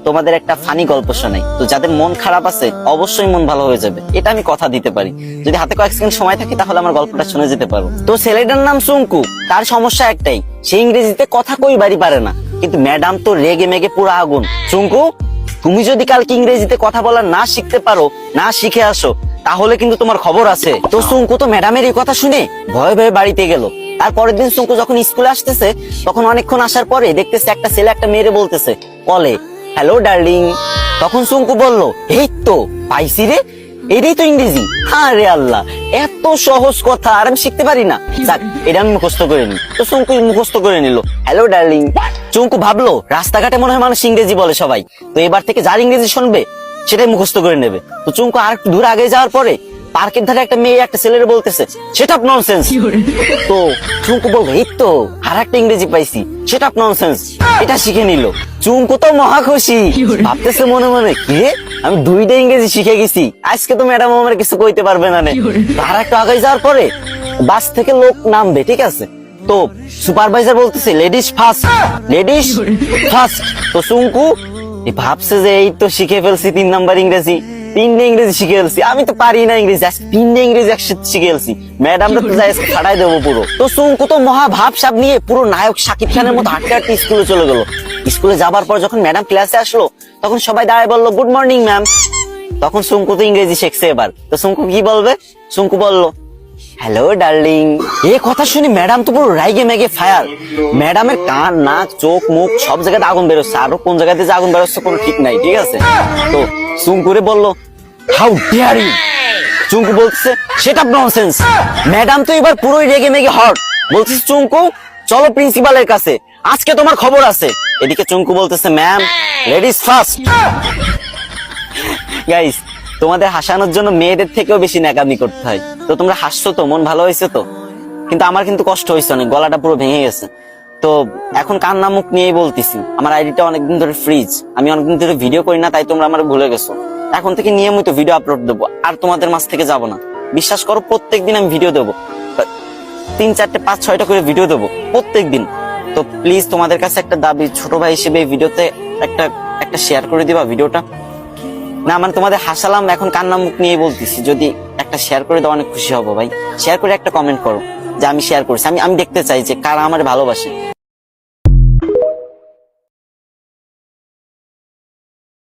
তোমাদের একটা ফানি গল্প শোনাই। তো যাদের মন খারাপ আছে অবশ্যই মন ভালো হয়ে যাবে, এটা আমি কথা দিতে পারি। যদি হাতে কয়েক সেকেন্ড সময় থাকে তাহলে আমার গল্পটা শুনে যেতে পারো। তো ছেলেটার নাম সুঙ্কু। তার সমস্যা একটাই, সে ইংরেজিতে কথা কইবারই পারে না, কিন্তু ম্যাডাম তো রেগে মেগে পুরো আগুন। সুঙ্কু, তুমি যদি কালকে ইংরেজিতে কথা বলা না শিখতে পারো, না শিখে আসো, তাহলে কিন্তু তোমার খবর আছে। তো সুঙ্কু তো ম্যাডামের এই কথা শুনে ভয়ে ভয়ে বাড়িতে গেল। আর পরের দিন সুঙ্কু যখন স্কুলে আসতেছে, তখন অনেকক্ষণ আসার পরে দেখতেছে একটা ছেলে একটা মেয়েরে বলতেছে কলে, হ্যালো ডার্লিং। তখন সুঙ্কু বলল, এই তো পাইছি রে, এটাই তো ইংরেজি। হ্যাঁ রে আল্লাহ, এত সহজ কথা আর আমি শিখতে পারি না। যাক, এটা আমি মুখস্থ করে নি। তো সুঙ্কু মুখস্থ করে নিল, হ্যালো ডার্লিং। চুঙ্কু ভাবলো রাস্তাঘাটে মনে হয় মানুষ ইংরেজি বলে সবাই, তো এবার থেকে যার ইংরেজি শুনবে সেটাই মুখস্থ করে নেবে। তো চুঙ্কু আর একটু দূর আগে যাওয়ার পরে পার্কের ধারে একটা মেয়ে একটা ছেলের বলতেছে, সেটা ননসেন্স। তো চুঙ্কু বলবে, এই তো আর একটা ইংরেজি পাইছি, সেটা ননসেন্স। এটা শিখে নিল। চুঙ্কু তো মহা খুশি, ভাবতেছে মনে মনে, কি রে, আমি দুইটা ইংরেজি শিখে গেছি, আজকে তো ম্যাডাম আমার কিছু কইতে পারবে না। আর একটু আগে যাওয়ার পরে বাস থেকে লোক নামবে, ঠিক আছে, তো সুপারভাইজার বলতেছে লেডিস ফার্স্ট, লেডিস ফার্স্ট। তো চুঙ্কু ভাবছে যে এই তো শিখে ফেলছি 3 নাম্বার ইংরেজি, 3টে ইংরেজি শিখে ফেলছি, আমি তো পারি না ইংরেজি, আজকে 3টে ইংরেজি একসাথে শিখে ফেলছি, ম্যাডামরা তো যাই ফাটাই দেবো পুরো। তো চুঙ্কু তো মহা ভাবসাব নিয়ে পুরো নায়ক শাকিব খানের মতো হাঁটতে হাঁটতে স্কুলে চলে গেল। স্কুলে যাবার পর যখন ম্যাডাম ক্লাসে আসলো, তখন সবাই দাঁড়ায় বললো, গুড মর্নিং ম্যাম। তখন চুঙ্কু তো ইংরেজি শিখছে এবার। তো চুঙ্কু কি বলবে? চুঙ্কু বললো, হ্যালো ডার্লিং। এই কথা শুনি ম্যাডাম তো পুরো রাইগে মেগে ফায়ার। ম্যাডামের কান, নাক, চোখ, মুখ সব জায়গাতে আগুন বেরোচ্ছে, আরো কোন জায়গাতে যে আগুন বেরোচ্ছে কোনো ঠিক নাই, ঠিক আছে। তো চুঙ্কুরে বললো, হাউ ডিয়ার ইউ। চুঙ্কু বলছে, সেটা ননসেন্স। ম্যাডাম তো এবার পুরোই রেগে মেগে হট, বলছে, চুঙ্কু চলো প্রিন্সিপালের কাছে, আজকে তোমার খবর আছে। এদিকে চুঙ্কু বলতেছে, ম্যাম লেডিস ফার্স্ট। গাইস, তোমাদের হাসানোর জন্য মেয়েদের থেকেও বেশি ন্যাকামি করতে হয়। তো তোমরা হাসছো তো, মন ভালো হয়েছে তো, কিন্তু আমার কিন্তু কষ্ট হয়েছে অনেক, গলাটা পুরো ভেঙে গেছে। তো এখন কান্না মুখ নিয়েই বলতেছি, আমার আইডিটা অনেকদিন ধরে ফ্রিজ, আমি অনেকদিন ধরে ভিডিও করি না, তাই তোমরা আমার ভুলে গেছো। এখন থেকে নিয়মিত ভিডিও আপলোড দেবো, আর তোমাদের মাঝ থেকে যাবো না, বিশ্বাস করো। প্রত্যেকদিন আমি ভিডিও দেবো, 3, 4, 5, 6টা করে ভিডিও দেবো প্রত্যেকদিন। তো প্লিজ তোমাদের কাছে একটা দাবি, ছোট ভাই হিসেবে এই ভিডিওতে একটা শেয়ার করে দিবা ভিডিওটা। না মানে তোমাদের হাসালাম, এখন কান্না মুখ নিয়ে বলতেছি, যদি একটা শেয়ার করে দাও অনেক খুশি হবো ভাই। শেয়ার করে একটা কমেন্ট করো যে আমি শেয়ার করেছি, আমি দেখতে চাই যে কারা আমার ভালোবাসে।